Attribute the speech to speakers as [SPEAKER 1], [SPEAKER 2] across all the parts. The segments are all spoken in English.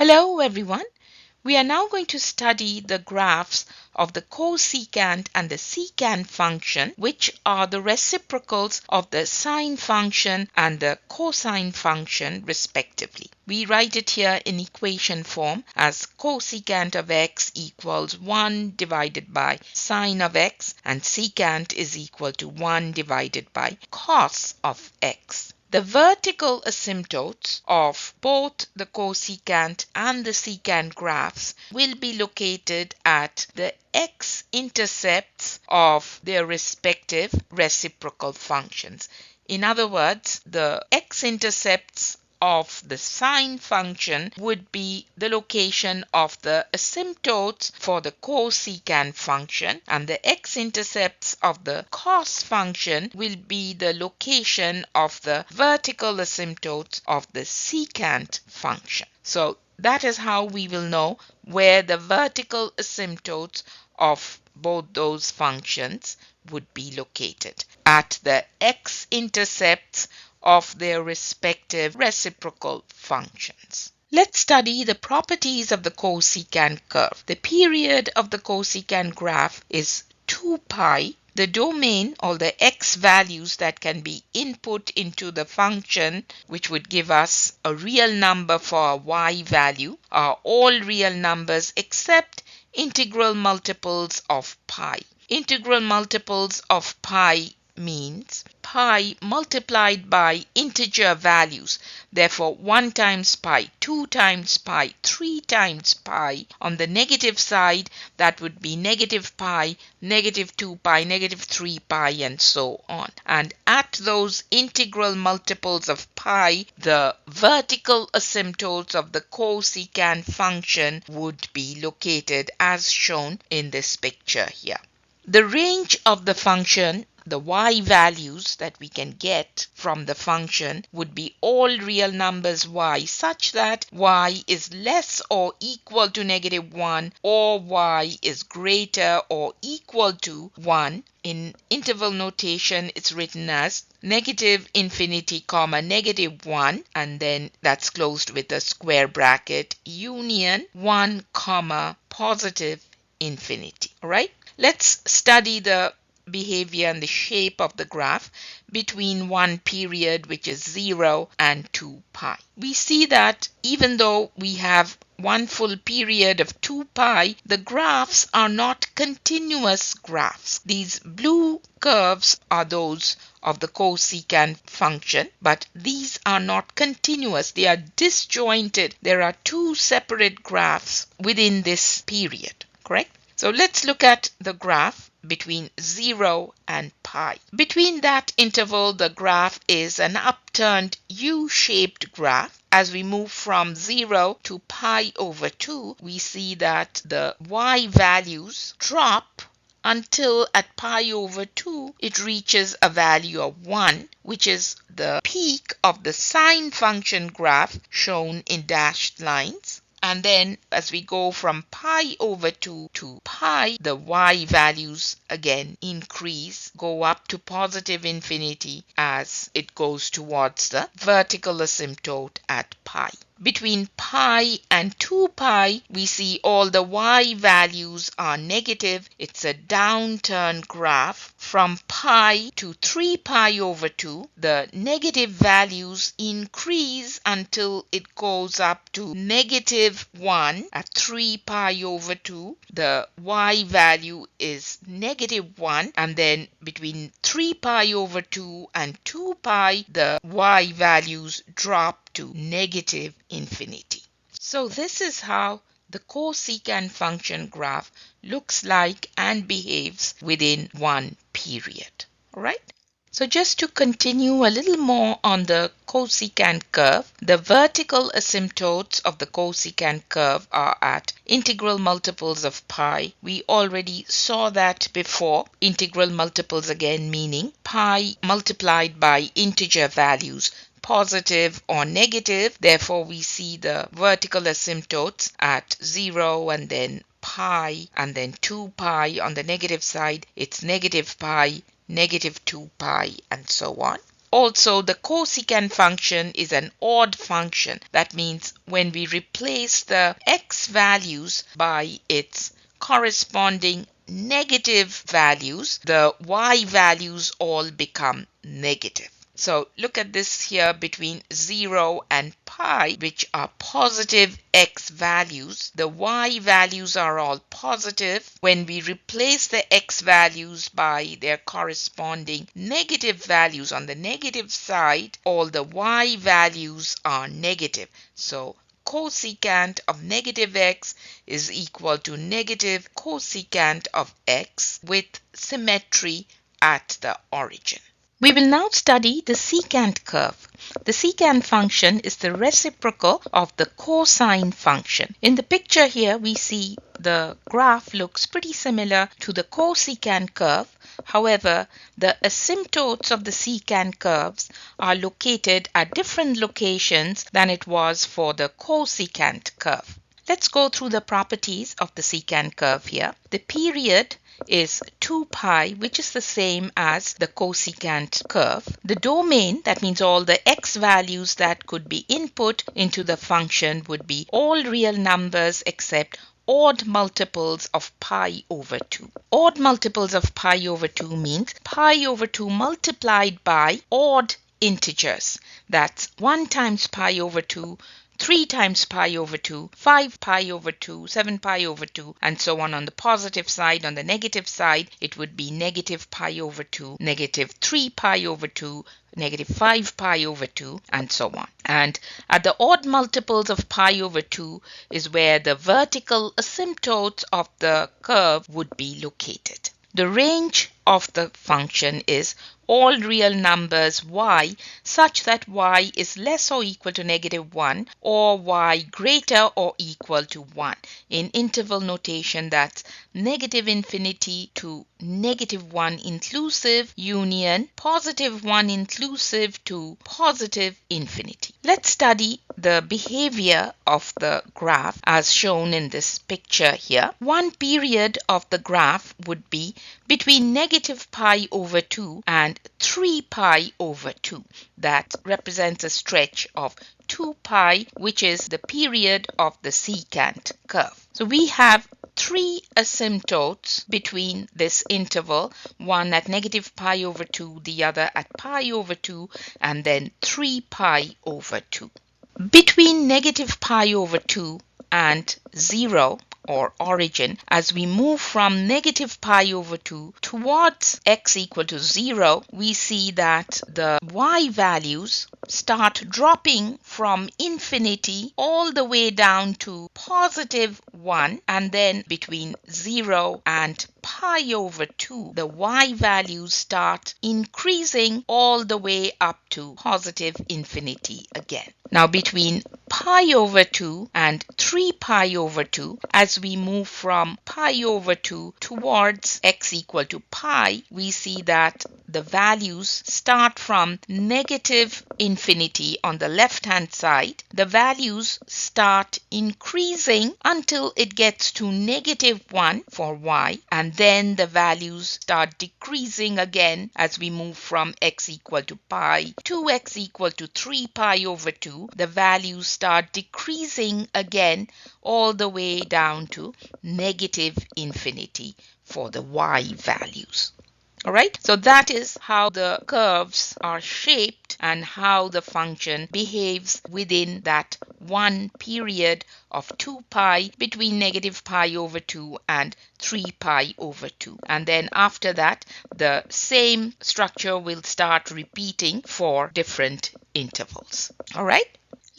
[SPEAKER 1] Hello everyone. We are now going to study the graphs of the cosecant and the secant function, which are the reciprocals of the sine function and the cosine function respectively. We write it here in equation form as cosecant of x equals 1 divided by sine of x, and secant is equal to 1 divided by cos of x. The vertical asymptotes of both the cosecant and the secant graphs will be located at the x-intercepts of their respective reciprocal functions. In other words, the x-intercepts of the sine function would be the location of the asymptotes for the cosecant function, and the x-intercepts of the cos function will be the location of the vertical asymptotes of the secant function. So that is how we will know where the vertical asymptotes of both those functions would be located, at the x-intercepts of their respective reciprocal functions. Let's study the properties of the cosecant curve. The period of the cosecant graph is 2 pi. The domain, or the x values that can be input into the function, which would give us a real number for a y value, are all real numbers except integral multiples of pi. Integral multiples of pi means pi multiplied by integer values. Therefore, 1 times pi, 2 times pi, 3 times pi. On the negative side, that would be negative pi, negative 2 pi, negative 3 pi, and so on. And at those integral multiples of pi, the vertical asymptotes of the cosecant function would be located as shown in this picture here. The range of the function, the y values that we can get from the function, would be all real numbers y such that y is less or equal to negative 1 or y is greater or equal to 1. In interval notation, it's written as negative infinity comma negative 1, and then that's closed with a square bracket, union 1 comma positive infinity. All right? Let's study the behavior and the shape of the graph between one period, which is 0, and 2 pi. We see that even though we have one full period of 2 pi, the graphs are not continuous graphs. These blue curves are those of the cosecant function, but these are not continuous. They are disjointed. There are two separate graphs within this period, correct? So let's look at the graph between 0 and pi. Between that interval, the graph is an upturned U-shaped graph. As we move from 0 to pi over 2, we see that the y values drop until at pi over 2 it reaches a value of 1, which is the peak of the sine function graph shown in dashed lines. And then as we go from pi over 2 to pi, the y values again increase, go up to positive infinity as it goes towards the vertical asymptote at pi. Between pi and 2 pi, we see all the y values are negative. It's a downturn graph. From pi to 3 pi over 2, the negative values increase until it goes up to negative 1 at 3 pi over 2. The y value is negative 1, and then between 3 pi over 2 and 2 pi, the y values drop to negative infinity. So this is how the cosecant function graph looks like and behaves within one period. All right? So just to continue a little more on the cosecant curve, the vertical asymptotes of the cosecant curve are at integral multiples of pi. We already saw that before. Integral multiples again meaning pi multiplied by integer values, positive or negative. Therefore, we see the vertical asymptotes at 0 and then pi and then 2 pi. On the negative side, it's negative pi, negative 2 pi, and so on. Also, the cosecant function is an odd function. That means when we replace the x values by its corresponding negative values, the y values all become negative. So look at this here between 0 and pi, which are positive x values. The y values are all positive. When we replace the x values by their corresponding negative values on the negative side, all the y values are negative. So cosecant of negative x is equal to negative cosecant of x with symmetry at the origin. We will now study the secant curve. The secant function is the reciprocal of the cosine function. In the picture here, we see the graph looks pretty similar to the cosecant curve. However, the asymptotes of the secant curves are located at different locations than it was for the cosecant curve. Let's go through the properties of the secant curve here. The period is 2 pi, which is the same as the cosecant curve. The domain, that means all the x values that could be input into the function, would be all real numbers except odd multiples of pi over 2. Odd multiples of pi over 2 means pi over 2 multiplied by odd integers. That's 1 times pi over 2, 3 times pi over 2, 5 pi over 2, 7 pi over 2, and so on the positive side. On the negative side, it would be negative pi over 2, negative 3 pi over 2, negative 5 pi over 2, and so on. And at the odd multiples of pi over 2 is where the vertical asymptotes of the curve would be located. The range of the function is all real numbers y such that y is less or equal to negative 1 or y greater or equal to 1. In interval notation, that's negative infinity to negative 1 inclusive union positive 1 inclusive to positive infinity. Let's study the behavior of the graph as shown in this picture here. One period of the graph would be between negative pi over 2 and 3 pi over 2. That represents a stretch of 2 pi, which is the period of the secant curve. So we have 3 asymptotes between this interval, one at negative pi over 2, the other at pi over 2, and then 3 pi over 2. Between negative pi over 2 and 0, or origin, as we move from negative pi over 2 towards x equal to 0, we see that the y values start dropping from infinity all the way down to positive 1, and then between 0 and pi over 2, the y values start increasing all the way up to positive infinity again. Now between pi over 2 and 3 pi over 2, as we move from pi over 2 towards x equal to pi, we see that the values start from negative infinity on the left hand side. The values start increasing until it gets to negative 1 for y, and then the values start decreasing again as we move from x equal to pi to x equal to 3 pi over 2. The values start decreasing again all the way down to negative infinity for the y values. All right, so that is how the curves are shaped and how the function behaves within that one period of 2 pi between negative pi over 2 and 3 pi over 2. And then after that, the same structure will start repeating for different intervals. All right.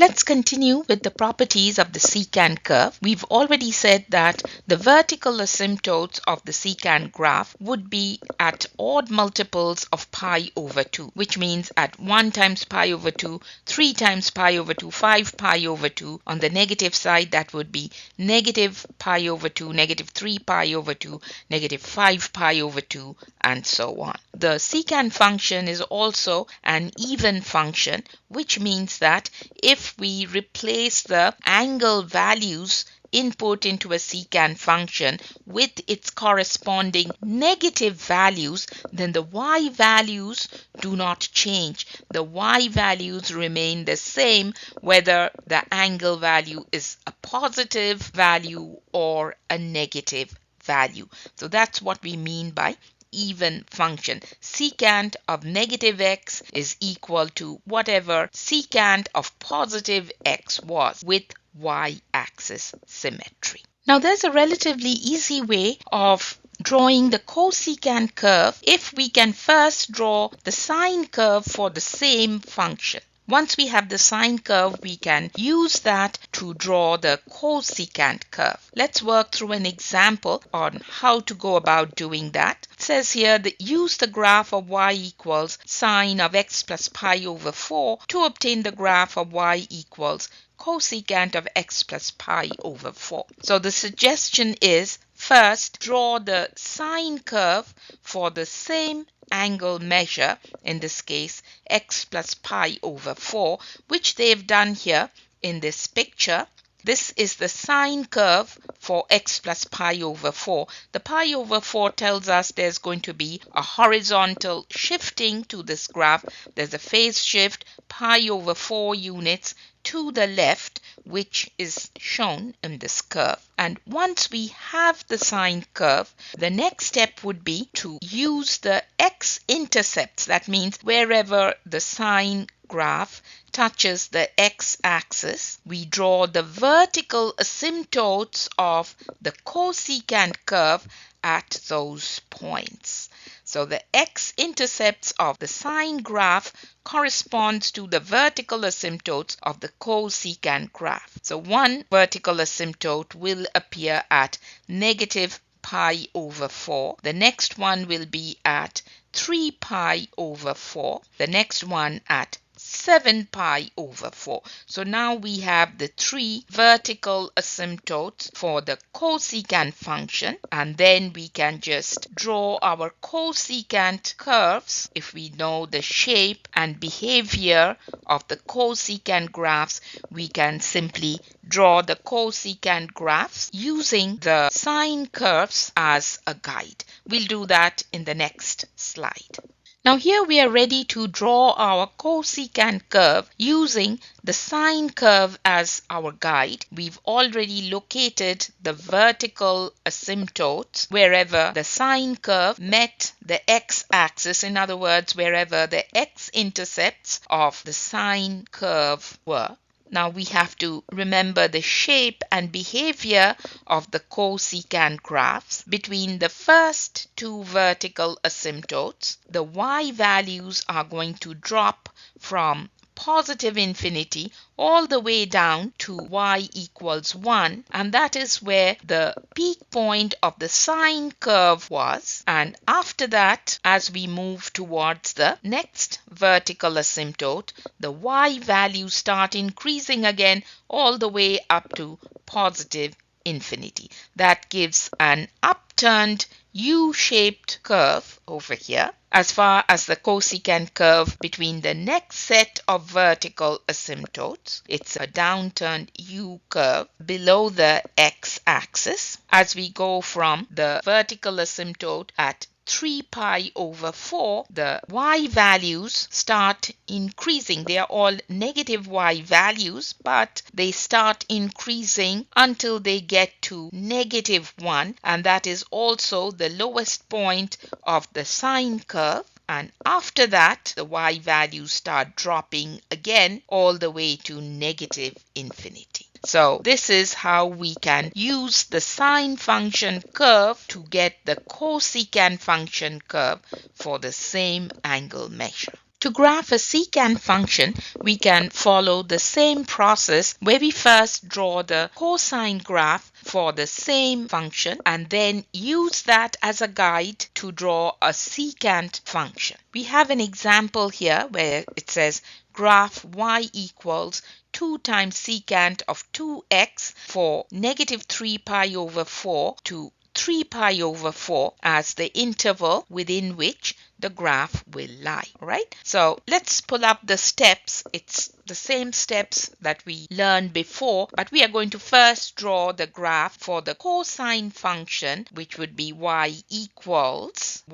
[SPEAKER 1] Let's continue with the properties of the secant curve. We've already said that the vertical asymptotes of the secant graph would be at odd multiples of pi over 2, which means at 1 times pi over 2, 3 times pi over 2, 5 pi over 2. On the negative side, that would be negative pi over 2, negative 3 pi over 2, negative 5 pi over 2, and so on. The secant function is also an even function, which means that if if we replace the angle values input into a secant function with its corresponding negative values, then the y values do not change. The y values remain the same whether the angle value is a positive value or a negative value. So that's what we mean by even function. Secant of negative x is equal to whatever secant of positive x was with y-axis symmetry. Now there's a relatively easy way of drawing the cosecant curve if we can first draw the sine curve for the same function. Once we have the sine curve, we can use that to draw the cosecant curve. Let's work through an example on how to go about doing that. It says here that use the graph of y equals sine of x plus pi over 4 to obtain the graph of y equals cosecant of x plus pi over 4. So the suggestion is first draw the sine curve for the same angle measure, in this case x plus pi over 4, which they've done here in this picture. This is the sine curve for x plus pi over 4. The pi over 4 tells us there's going to be a horizontal shifting to this graph. There's a phase shift, pi over 4 units to the left, which is shown in this curve. And once we have the sine curve, the next step would be to use the x-intercepts. That means wherever the sine graph touches the x-axis, we draw the vertical asymptotes of the cosecant curve at those points. So the x-intercepts of the sine graph corresponds to the vertical asymptotes of the cosecant graph. So one vertical asymptote will appear at negative pi over 4. The next one will be at 3 pi over 4. The next one at 7 pi over 4. So now we have the three vertical asymptotes for the cosecant function, and then we can just draw our cosecant curves. If we know the shape and behavior of the cosecant graphs, we can simply draw the cosecant graphs using the sine curves as a guide. We'll do that in the next slide. Now here we are ready to draw our cosecant curve using the sine curve as our guide. We've already located the vertical asymptotes wherever the sine curve met the x-axis, in other words, wherever the x-intercepts of the sine curve were. Now we have to remember the shape and behavior of the cosecant graphs. Between the first two vertical asymptotes, the y values are going to drop from positive infinity all the way down to y equals 1, and that is where the peak point of the sine curve was. And after that, as we move towards the next vertical asymptote, the y values start increasing again all the way up to positive infinity. That gives an upturned U-shaped curve over here. As far as the cosecant curve between the next set of vertical asymptotes, it's a downturned U curve below the x-axis. As we go from the vertical asymptote at 3 pi over 4, the y values start increasing. They are all negative y values, but they start increasing until they get to negative 1, and that is also the lowest point of the sine curve. And after that, the y values start dropping again all the way to negative infinity. So this is how we can use the sine function curve to get the cosecant function curve for the same angle measure. To graph a secant function, we can follow the same process where we first draw the cosine graph for the same function and then use that as a guide to draw a secant function. We have an example here where it says graph y equals 2 times secant of 2x for negative 3 pi over 4 to 3 pi over 4 as the interval within which the graph will lie. All right? So let's pull up the steps. It's the same steps that we learned before, but we are going to first draw the graph for the cosine function, which would be y equals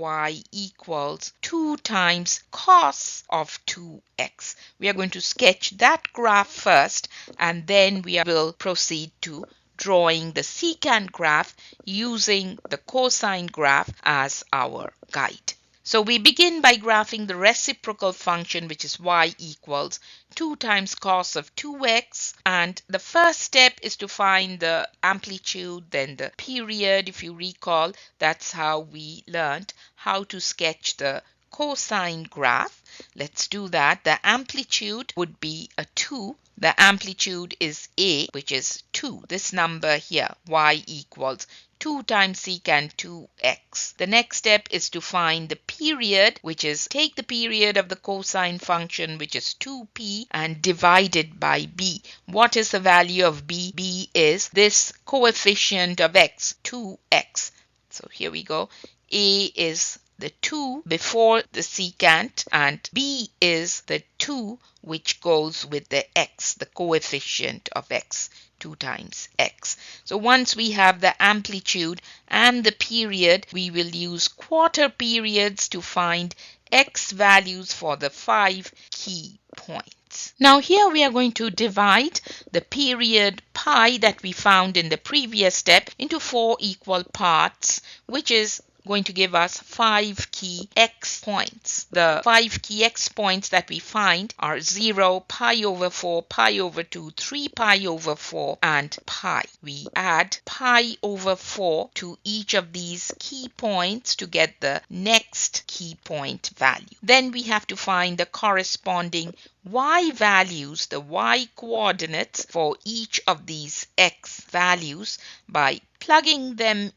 [SPEAKER 1] 2 times cos of 2x. We are going to sketch that graph first, and then we will proceed to drawing the secant graph using the cosine graph as our guide. So we begin by graphing the reciprocal function, which is y equals 2 times cos of 2x. And the first step is to find the amplitude, then the period. If you recall, that's how we learned how to sketch the cosine graph. Let's do that. The amplitude would be a 2. The amplitude is a, which is 2. This number here, y equals 2 times secant 2x. The next step is to find the period, which is take the period of the cosine function, which is 2p, and divide it by b. What is the value of b? B is this coefficient of x, 2x. So here we go. A is the 2 before the secant, and b is the 2 which goes with the x, the coefficient of x, 2 times x. So once we have the amplitude and the period, we will use quarter periods to find x values for the 5 key points. Now here we are going to divide the period pi that we found in the previous step into 4 equal parts, which is going to give us 5 key x points. The 5 key x points that we find are 0, pi over 4, pi over 2, 3 pi over 4, and pi. We add pi over 4 to each of these key points to get the next key point value. Then we have to find the corresponding y values, the y coordinates for each of these x values by plugging them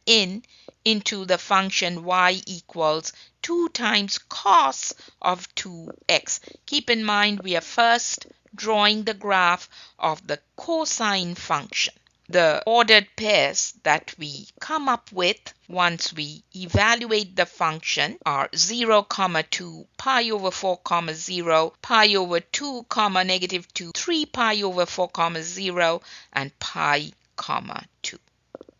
[SPEAKER 1] into the function y equals 2 times cos of 2x. Keep in mind we are first drawing the graph of the cosine function. The ordered pairs that we come up with once we evaluate the function are 0, 2, pi over 4, 0, pi over 2, negative 2, 3 pi over 4, 0, and pi, 2.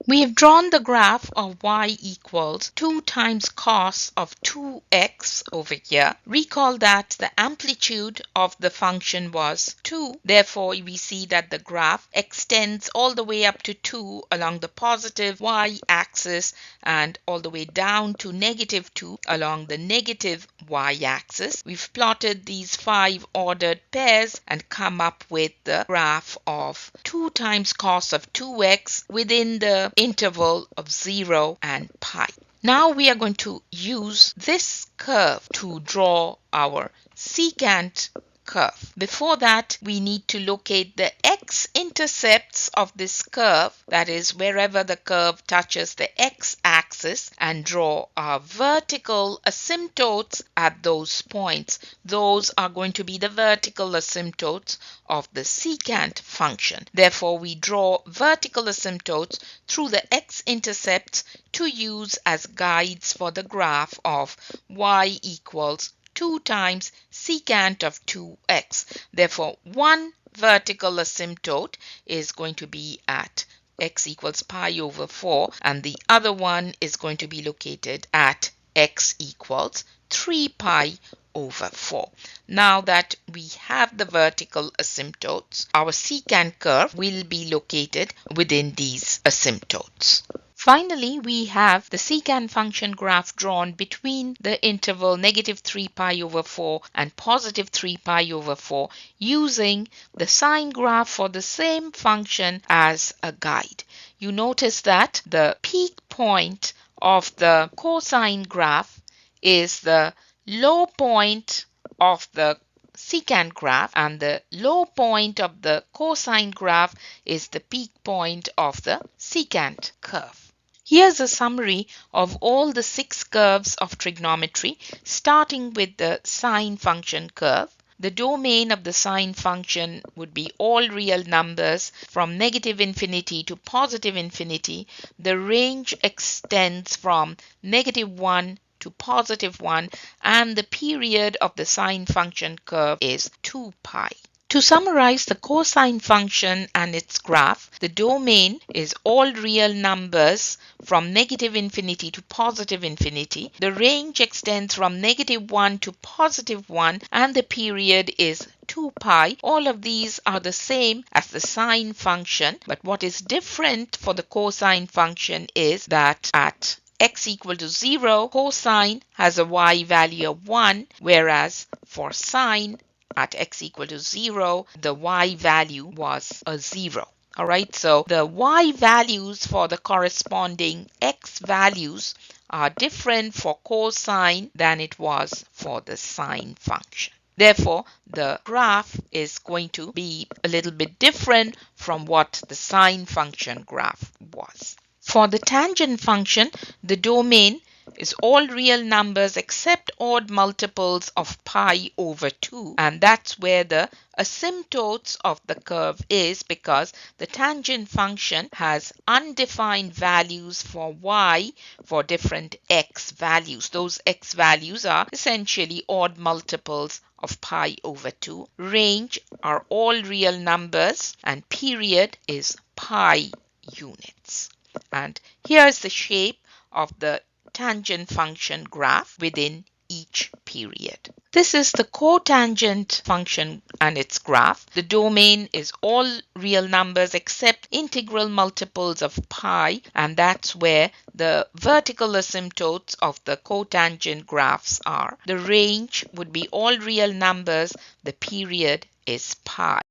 [SPEAKER 1] We have drawn the graph of y equals 2 times cos of 2x over here. Recall that the amplitude of the function was 2. Therefore, we see that the graph extends all the way up to 2 along the positive y-axis and all the way down to negative 2 along the negative y-axis. We've plotted these 5 ordered pairs and come up with the graph of 2 times cos of 2x within the interval of 0 and pi. Now we are going to use this curve to draw our secant curve. Before that, we need to locate the x-intercepts of this curve, that is wherever the curve touches the x-axis, and draw our vertical asymptotes at those points. Those are going to be the vertical asymptotes of the secant function. Therefore, we draw vertical asymptotes through the x-intercepts to use as guides for the graph of y equals 2 times secant of 2x. Therefore, one vertical asymptote is going to be at x equals pi over 4, and the other one is going to be located at x equals 3 pi over 4. Now that we have the vertical asymptotes, our secant curve will be located within these asymptotes. Finally, we have the secant function graph drawn between the interval negative 3 pi over 4 and positive 3 pi over 4 using the sine graph for the same function as a guide. You notice that the peak point of the cosine graph is the low point of the secant graph, and the low point of the cosine graph is the peak point of the secant curve. Here's a summary of all the 6 curves of trigonometry, starting with the sine function curve. The domain of the sine function would be all real numbers from negative infinity to positive infinity. The range extends from -1 to +1, and the period of the sine function curve is 2 pi. To summarize the cosine function and its graph, the domain is all real numbers from negative infinity to positive infinity. The range extends from -1 to +1, and the period is 2 pi. All of these are the same as the sine function, but what is different for the cosine function is that at x equal to 0, cosine has a y value of 1, whereas for sine at x equal to 0, the y value was a 0. All right, so the y values for the corresponding x values are different for cosine than it was for the sine function. Therefore, the graph is going to be a little bit different from what the sine function graph was. For the tangent function, the domain is all real numbers except odd multiples of pi over 2, and that's where the asymptotes of the curve is, because the tangent function has undefined values for y for different x values. Those x values are essentially odd multiples of pi over 2. Range are all real numbers, and period is pi units. And here's the shape of the tangent function graph within each period. This is the cotangent function and its graph. The domain is all real numbers except integral multiples of pi, and that's where the vertical asymptotes of the cotangent graphs are. The range would be all real numbers. The period is pi.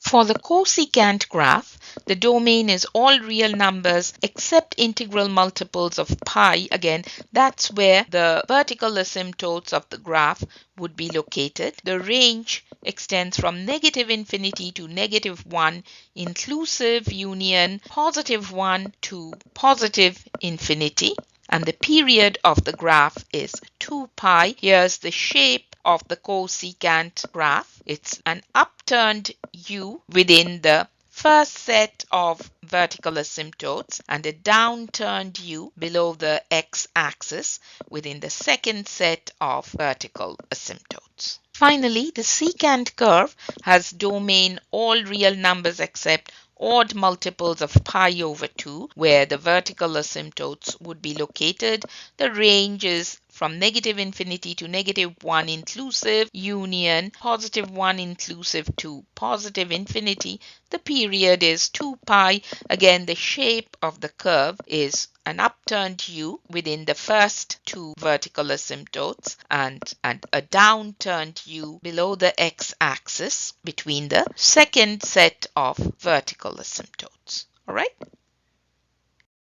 [SPEAKER 1] For the cosecant graph, the domain is all real numbers except integral multiples of pi. Again, that's where the vertical asymptotes of the graph would be located. The range extends from negative infinity to -1, inclusive union +1 to positive infinity. And the period of the graph is 2 pi. Here's the shape of the cosecant graph. It's an upturned U within the first set of vertical asymptotes and a downturned U below the x-axis within the second set of vertical asymptotes. Finally, the secant curve has domain all real numbers except odd multiples of pi over 2, where the vertical asymptotes would be located. The range is from negative infinity to -1 inclusive union +1 inclusive to positive infinity. The period is 2 pi. Again, the shape of the curve is an upturned U within the first two vertical asymptotes and a downturned U below the x-axis between the second set of vertical asymptotes. All right.